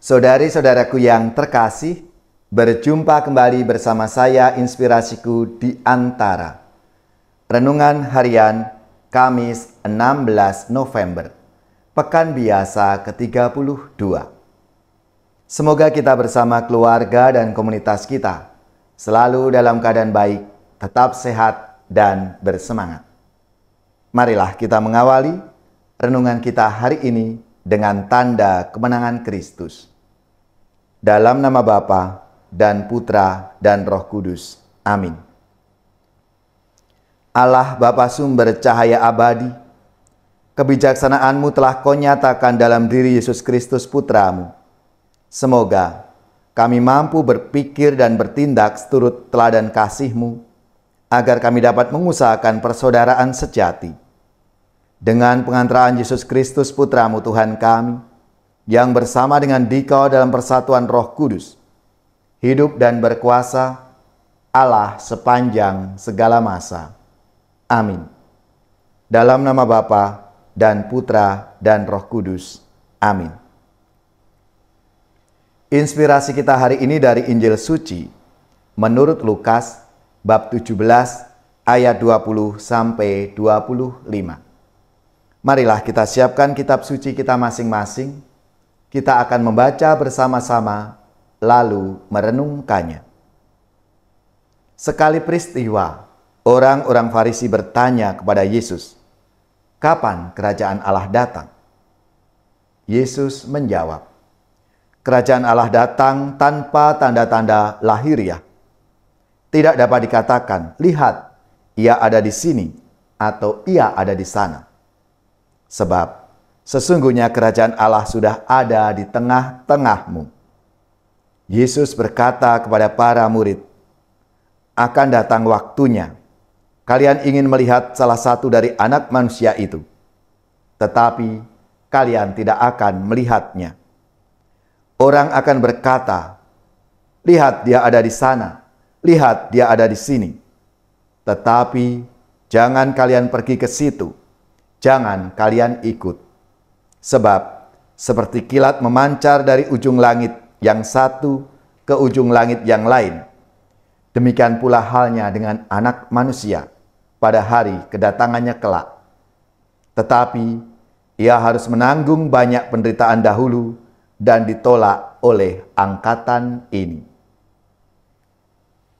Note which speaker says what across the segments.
Speaker 1: Saudari-saudaraku yang terkasih, berjumpa kembali bersama saya Inspirasiku di Antara. Renungan Harian Kamis 16 November, Pekan Biasa ke-32. Semoga kita bersama keluarga dan komunitas kita selalu dalam keadaan baik, tetap sehat dan bersemangat. Marilah kita mengawali renungan kita hari ini dengan tanda kemenangan Kristus. Dalam nama Bapa dan Putra dan Roh Kudus. Amin. Allah Bapa sumber cahaya abadi, kebijaksanaan-Mu telah Kau nyatakan dalam diri Yesus Kristus Putra-Mu. Semoga kami mampu berpikir dan bertindak seturut teladan kasih-Mu, agar kami dapat mengusahakan persaudaraan sejati. Dengan pengantaraan Yesus Kristus Putra-Mu Tuhan kami, yang bersama dengan Dikau dalam persatuan Roh Kudus, hidup dan berkuasa Allah sepanjang segala masa. Amin. Dalam nama Bapa dan Putra dan Roh Kudus. Amin. Inspirasi kita hari ini dari Injil Suci menurut Lukas bab 17 ayat 20 sampai 25. Marilah kita siapkan kitab suci kita masing-masing. Kita akan membaca bersama-sama, lalu merenungkannya. Sekali peristiwa, orang-orang Farisi bertanya kepada Yesus, "Kapan kerajaan Allah datang?" Yesus menjawab, "Kerajaan Allah datang tanpa tanda-tanda lahiriah. Tidak dapat dikatakan, 'Lihat, ia ada di sini,' atau 'ia ada di sana.' Sebab sesungguhnya kerajaan Allah sudah ada di tengah-tengahmu." Yesus berkata kepada para murid, "Akan datang waktunya, kalian ingin melihat salah satu dari anak manusia itu, tetapi kalian tidak akan melihatnya. Orang akan berkata, 'Lihat, dia ada di sana, lihat, dia ada di sini.' Tetapi jangan kalian pergi ke situ, jangan kalian ikut. Sebab seperti kilat memancar dari ujung langit yang satu ke ujung langit yang lain, demikian pula halnya dengan Anak Manusia pada hari kedatangannya kelak. Tetapi ia harus menanggung banyak penderitaan dahulu dan ditolak oleh angkatan ini."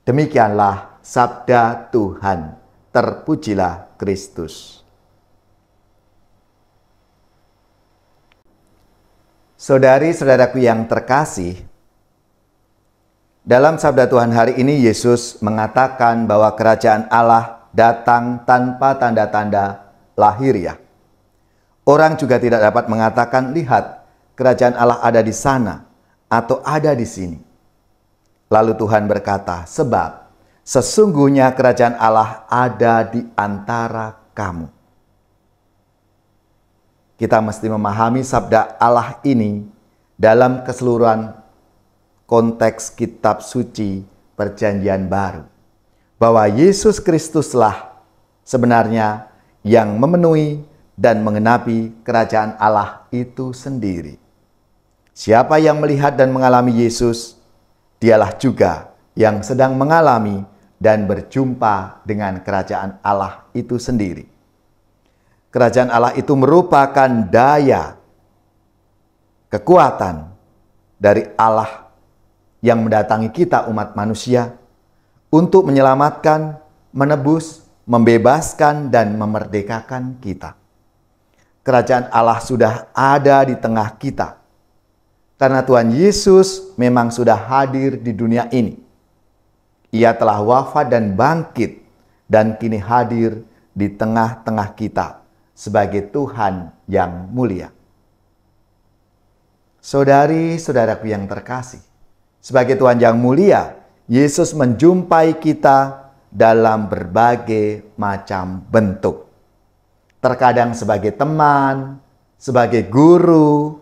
Speaker 1: Demikianlah sabda Tuhan. Terpujilah Kristus. Saudari-saudaraku yang terkasih, dalam sabda Tuhan hari ini Yesus mengatakan bahwa kerajaan Allah datang tanpa tanda-tanda lahiriah. Orang juga tidak dapat mengatakan, "Lihat, kerajaan Allah ada di sana," atau "ada di sini." Lalu Tuhan berkata, "Sebab sesungguhnya kerajaan Allah ada di antara kamu." Kita mesti memahami sabda Allah ini dalam keseluruhan konteks kitab suci Perjanjian Baru. Bahwa Yesus Kristuslah sebenarnya yang memenuhi dan mengenapi kerajaan Allah itu sendiri. Siapa yang melihat dan mengalami Yesus, dialah juga yang sedang mengalami dan berjumpa dengan kerajaan Allah itu sendiri. Kerajaan Allah itu merupakan daya, kekuatan dari Allah yang mendatangi kita umat manusia untuk menyelamatkan, menebus, membebaskan, dan memerdekakan kita. Kerajaan Allah sudah ada di tengah kita, karena Tuhan Yesus memang sudah hadir di dunia ini. Ia telah wafat dan bangkit, dan kini hadir di tengah-tengah kita sebagai Tuhan yang mulia. Saudari-saudaraku yang terkasih, sebagai Tuhan yang mulia, Yesus menjumpai kita dalam berbagai macam bentuk. Terkadang sebagai teman, sebagai guru,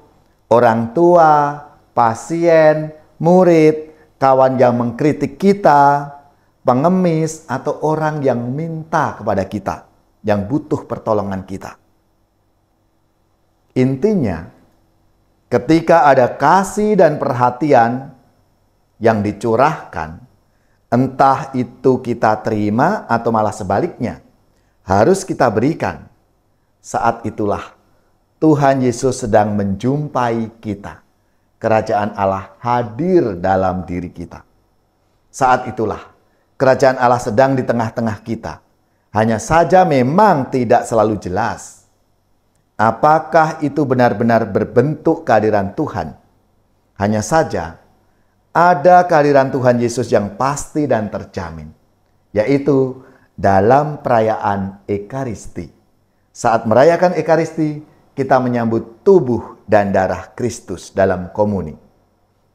Speaker 1: orang tua, pasien, murid, kawan yang mengkritik kita, pengemis, atau orang yang minta kepada kita, yang butuh pertolongan kita. Intinya, Ketika ada kasih dan perhatian yang dicurahkan, entah itu kita terima atau malah sebaliknya, harus kita berikan. Saat itulah Tuhan Yesus sedang menjumpai kita. Kerajaan Allah hadir dalam diri kita. Saat itulah kerajaan Allah sedang di tengah-tengah kita. Hanya saja memang tidak selalu jelas. Apakah itu benar-benar berbentuk kehadiran Tuhan? Hanya saja ada kehadiran Tuhan Yesus yang pasti dan terjamin, yaitu dalam perayaan Ekaristi. Saat merayakan Ekaristi, kita menyambut tubuh dan darah Kristus dalam komuni.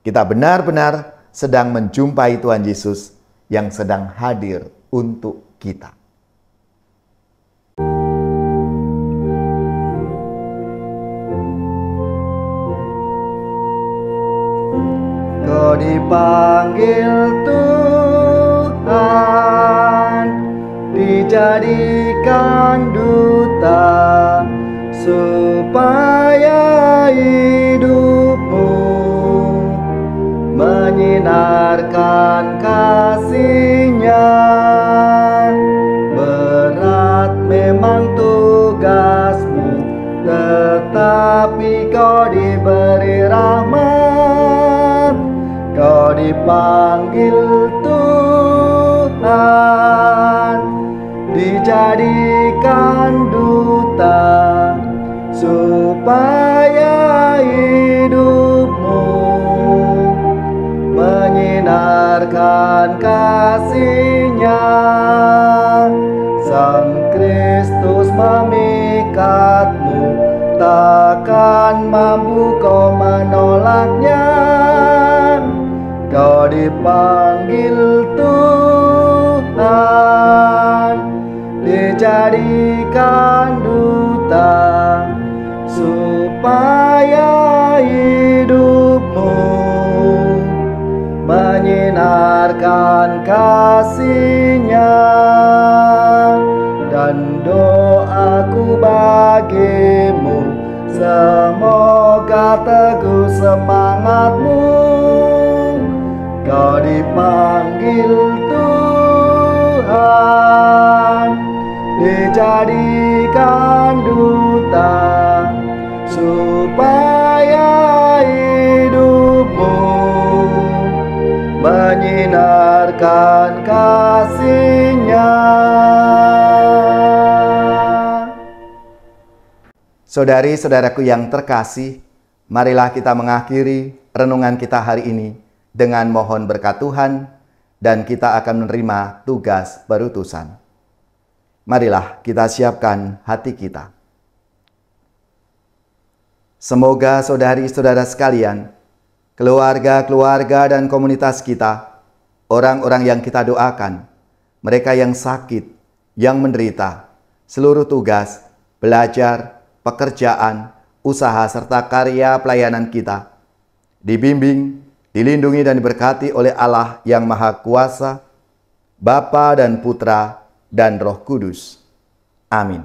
Speaker 1: Kita benar-benar sedang menjumpai Tuhan Yesus yang sedang hadir untuk kita. Kau dipanggil Tuhan, dijadikan duta, supaya hidupmu menyinarkan kasih-Nya. Berat memang tugasmu, tetapi kau diberi rahmat. Kau dipanggil Tuhan, dijadikan duta, supaya hidupmu menyinarkan kasih-Nya. Sang Kristus memikatmu, takkan mampu kau menolaknya. Kau dipanggil Tuhan, dijadikan duta, supaya hidupmu menyinarkan kasih-Nya. Dan doaku bagimu, semoga teguh semangatmu. Kau dipanggil Tuhan, dijadikan duta, supaya hidupmu menyinarkan kasih-Nya. Saudari-saudaraku yang terkasih, marilah kita mengakhiri renungan kita hari ini dengan mohon berkat Tuhan, dan kita akan menerima tugas berutusan. Marilah kita siapkan hati kita. Semoga saudari-saudara sekalian, keluarga-keluarga dan komunitas kita, orang-orang yang kita doakan, mereka yang sakit, yang menderita, seluruh tugas, belajar, pekerjaan, usaha, serta karya pelayanan kita, dibimbing, dilindungi dan diberkati oleh Allah yang Maha Kuasa, Bapa dan Putra dan Roh Kudus. Amin.